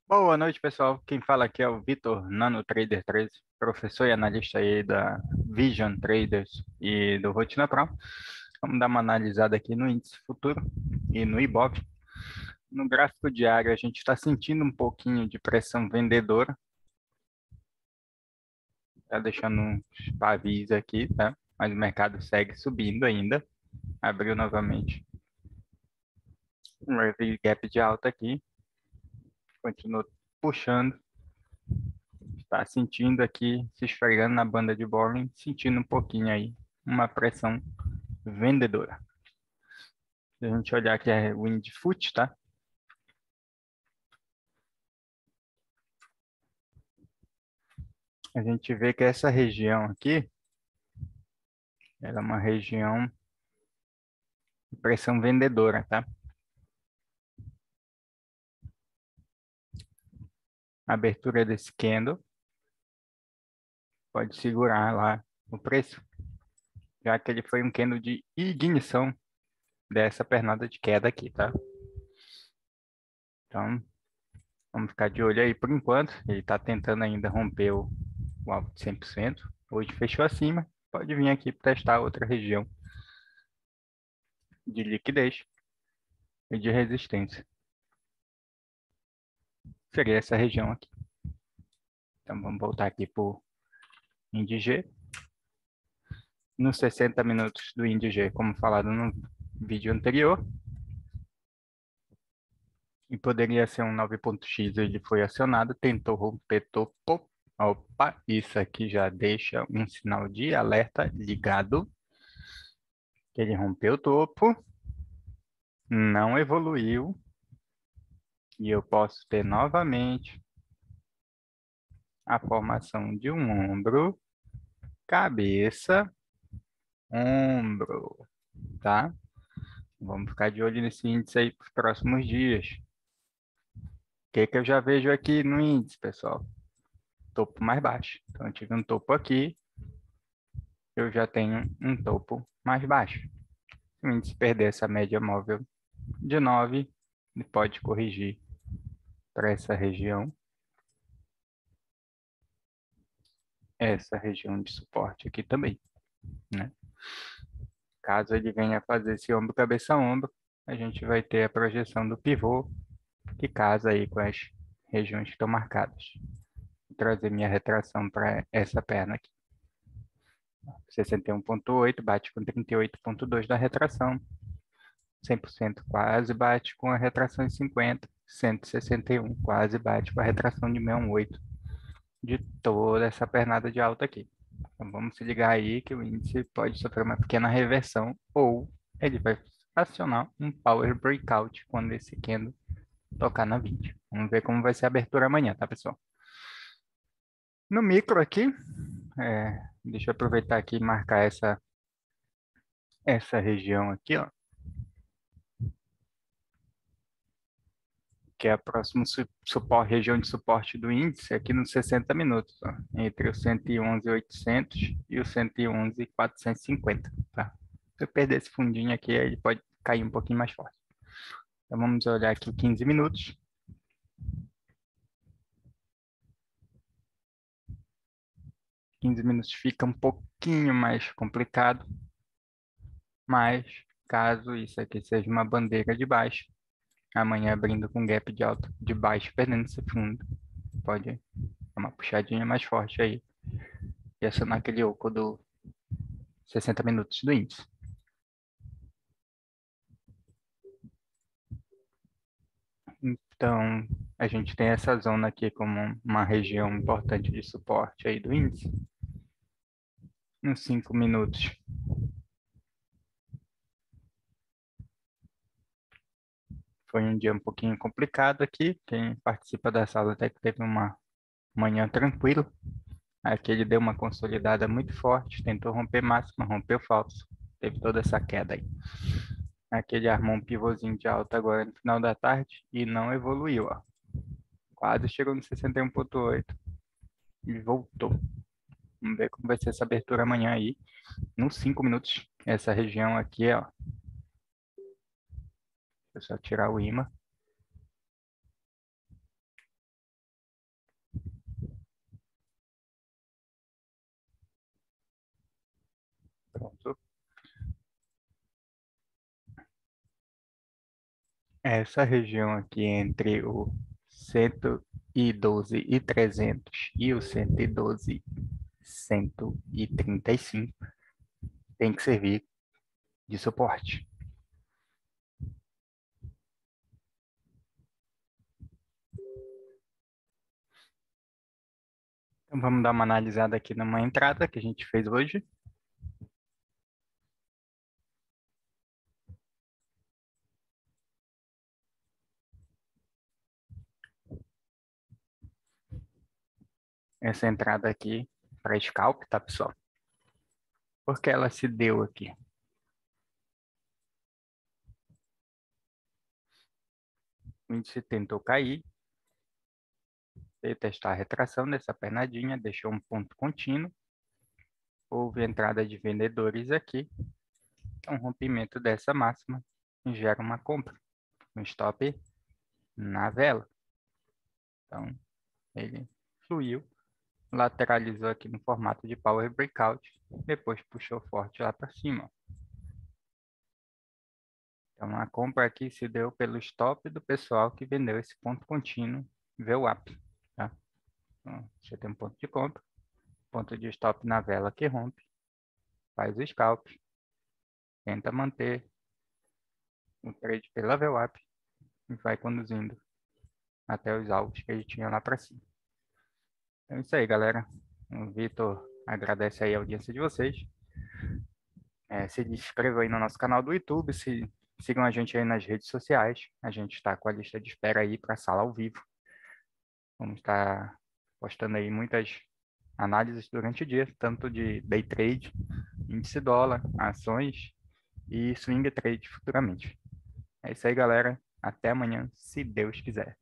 Boa noite, pessoal. Quem fala aqui é o Vitor, Nano Trader 13, professor e analista aí da Vision Traders e do Rotina Pro. Vamos dar uma analisada aqui no índice futuro e no IBOV. No gráfico diário, a gente está sentindo um pouquinho de pressão vendedora. Está deixando uns pavis aqui, tá? Mas o mercado segue subindo ainda. Abriu novamente um early gap de alta aqui. Continua puxando. Está sentindo aqui, se esfregando na banda de Bollinger, sentindo um pouquinho aí, uma pressão vendedora. Se a gente olhar aqui é o índice FUT, tá? A gente vê que essa região aqui, ela é uma região de pressão vendedora, tá? A abertura desse candle pode segurar lá o preço, já que ele foi um candle de ignição dessa pernada de queda aqui, tá? Então, vamos ficar de olho aí por enquanto. Ele está tentando ainda romper o alvo de 100%. Hoje fechou acima. Pode vir aqui testar outra região de liquidez e de resistência. Seria essa região aqui. Então vamos voltar aqui para o índice G. Nos 60 minutos do índice G, como falado no vídeo anterior, e poderia ser um 9.x, ele foi acionado, tentou romper topo. Opa, isso aqui já deixa um sinal de alerta ligado. Ele rompeu o topo, não evoluiu, e eu posso ter novamente a formação de um ombro, cabeça, ombro, tá? Vamos ficar de olho nesse índice aí para os próximos dias. O que que eu já vejo aqui no índice, pessoal? Topo mais baixo. Então, eu tive um topo aqui, eu já tenho um topo mais baixo. Se o índice perder essa média móvel de 9, ele pode corrigir para essa região de suporte aqui também, né? Caso ele venha fazer esse ombro, cabeça, ombro, a gente vai ter a projeção do pivô, que casa aí com as regiões que estão marcadas. Vou trazer minha retração para essa perna aqui. 61,8 bate com 38,2 da retração. 100% quase bate com a retração em 50. 161 quase bate com a retração de 68 de toda essa pernada de alta aqui. Então vamos se ligar aí que o índice pode sofrer uma pequena reversão ou ele vai acionar um power breakout quando esse candle tocar na 20. Vamos ver como vai ser a abertura amanhã, tá, pessoal? No micro aqui, deixa eu aproveitar aqui e marcar essa região aqui, ó, que é a próxima suporte, região de suporte do índice, aqui nos 60 minutos, ó, entre o 111.800 e o 111.450, tá? Se eu perder esse fundinho aqui, ele pode cair um pouquinho mais forte. Então vamos olhar aqui 15 minutos. 15 minutos fica um pouquinho mais complicado, mas caso isso aqui seja uma bandeira de baixa, amanhã abrindo com gap de alta de baixo, perdendo esse fundo, pode dar uma puxadinha mais forte aí e acionar aquele oco do 60 minutos do índice. Então, a gente tem essa zona aqui como uma região importante de suporte aí do índice. Nos 5 minutos. Foi um dia um pouquinho complicado aqui. Quem participa da sala até que teve uma manhã tranquila. Aqui ele deu uma consolidada muito forte, tentou romper máxima, rompeu falso. Teve toda essa queda aí. Aqui ele armou um pivôzinho de alta agora no final da tarde e não evoluiu, ó. Quase chegou no 61,8 e voltou. Vamos ver como vai ser essa abertura amanhã aí, nos 5 minutos. Essa região aqui, ó. Deixa eu só tirar o imã. ponto. Essa região aqui entre o 112.300 e o 112.135 tem que servir de suporte. Então vamos dar uma analisada aqui numa entrada que a gente fez hoje. Essa entrada aqui para scalp, tá, pessoal? Porque ela se deu aqui. O índice tentou cair, veio testar a retração dessa pernadinha, deixou um ponto contínuo. Houve entrada de vendedores aqui. Um rompimento dessa máxima gera uma compra. Um stop na vela. Então, ele fluiu, lateralizou aqui no formato de Power Breakout, depois puxou forte lá para cima. Então, a compra aqui se deu pelo stop do pessoal que vendeu esse ponto contínuo VWAP. Tá? Então, você tem um ponto de compra, ponto de stop na vela que rompe, faz o scalp, tenta manter o trade pela VWAP e vai conduzindo até os alvos que ele tinha lá para cima. Então é isso aí, galera. O Vitor agradece aí a audiência de vocês. Se inscrevam aí no nosso canal do YouTube, sigam a gente aí nas redes sociais. A gente está com a lista de espera aí para a sala ao vivo. Vamos estar postando aí muitas análises durante o dia, tanto de day trade, índice dólar, ações e swing trade futuramente. É isso aí, galera. Até amanhã, se Deus quiser.